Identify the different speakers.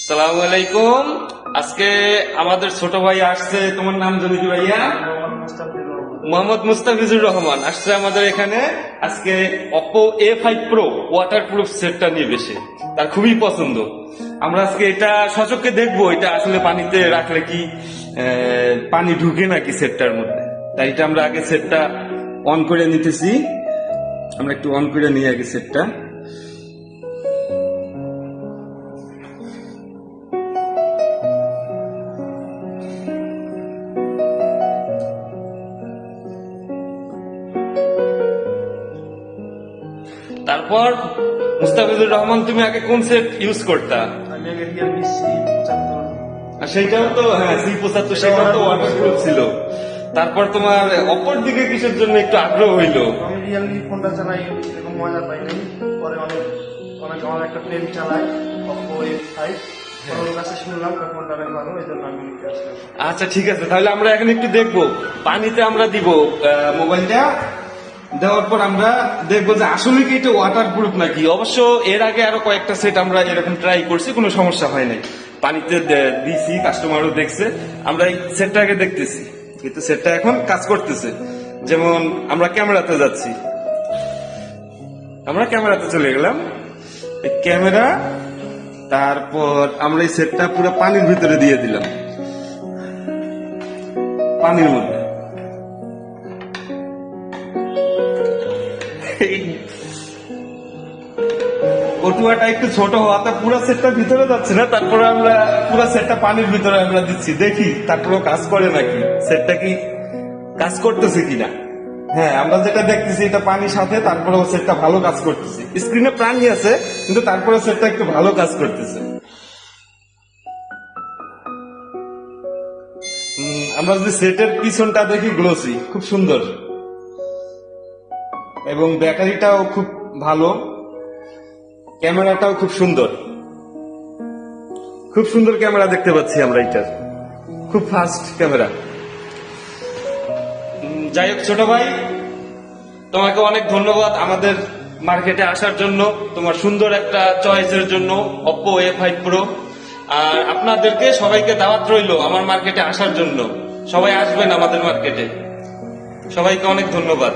Speaker 1: সালামু আলাইকুম। আজকে আমাদের ছোট ভাই আসছে। তোমার নাম জানি কি ভাইয়া? মোহাম্মদ মুস্তাফিজুর রহমান আসছে আমাদের এখানে। আজকে Oppo A5 Pro ওয়াটারপ্রুফ সেটটা নিয়ে বেশি, তার খুবই পছন্দ। আমরা আজকে এটা সচক্ষে দেখবো এটা আসলে পানিতে রাখলে কি পানি ঢুকে নাকি সেটটার মধ্যে। তাই এটা আমরা আগে সেটটা অন করে নিতেছি। আমরা একটু অন করে নিই আগে সেটটা। তারপর মুস্তাফিজুর রহমান, তুমি আগে কোন সেট ইউজ করতা?
Speaker 2: আমি আগে রিয়েলমি C75
Speaker 1: আর সেইটাও তো C75, সেটাও তো ওয়াটারপ্রুফ ছিল। তারপর তোমার অপর দিকে কিসের জন্য একটু আগ্রহ হইলো?
Speaker 2: আমি রিয়েলমি ফোনটা চালাই, এরকম মজা পাইনি। পরে অনেক আমার একটা ফ্রেন্ড চালায় Oppo A5, ওর কাছে শুনলাম ফোনটা অনেক ভালো, এই জন্য আমি নিতে আসলাম।
Speaker 1: আচ্ছা ঠিক আছে, তাহলে আমরা এখন একটু দেখবো। পানিতে আমরা দিব মোবাইলটা, দেওয়ার পর আমরা দেখবো যে আসলে কি এটা ওয়াটারপ্রুফ নাকি। অবশ্য এর আগে আরো কয়েকটা সেট আমরা এরকম ট্রাই করছি, কোনো সমস্যা হয় নাই। পানিতে দিছি, কাস্টমারও দেখছে। আমরা এই সেটটা আগে দেখতেছি, কিন্তু সেটটা এখন কাজ করতেছে। যেমন আমরা ক্যামেরাতে যাচ্ছি, আমরা ক্যামেরাতে চলে গেলাম। এই ক্যামেরা, তারপর আমরা এই সেটটা পুরো পানির ভিতরে দিয়ে দিলাম, পানির মধ্যে। কটুয়াটা একটু ছোট হওয়াতে পুরো সেটটা ভিতরে যাচ্ছে না। তারপরে আমরা পুরো সেটটা পানির ভিতরে আমরা দিচ্ছি, দেখি তারপরেও কাজ করে নাকি, সেটটা কি কাজ করতেছে কিনা। হ্যাঁ, আমরা যেটা দেখতেছি এটা পানির সাথে, তারপরেও সেটটা ভালো কাজ করতেছে। স্ক্রিনে প্রাণী আছে, কিন্তু তারপরে সেটটা একটু ভালো কাজ করতেছে। আমরা যদি সেটের পিছনটা দেখি, গ্লোসি, খুব সুন্দর, এবং ব্যাটারিটাও খুব ভালো, ক্যামেরাটাও খুব সুন্দর। খুব সুন্দর ক্যামেরা দেখতে পাচ্ছি আমরা, এটার খুব ফাস্ট ক্যামেরা। যাই হোক ছোট ভাই, তোমাকে অনেক ধন্যবাদ আমাদের মার্কেটে আসার জন্য, তোমার সুন্দর একটা চয়েসের জন্য Oppo A5 Pro। আর আপনাদেরকে সবাইকে দাওয়াত রইলো আমার মার্কেটে আসার জন্য। সবাই আসবেন আমাদের মার্কেটে। সবাইকে অনেক ধন্যবাদ।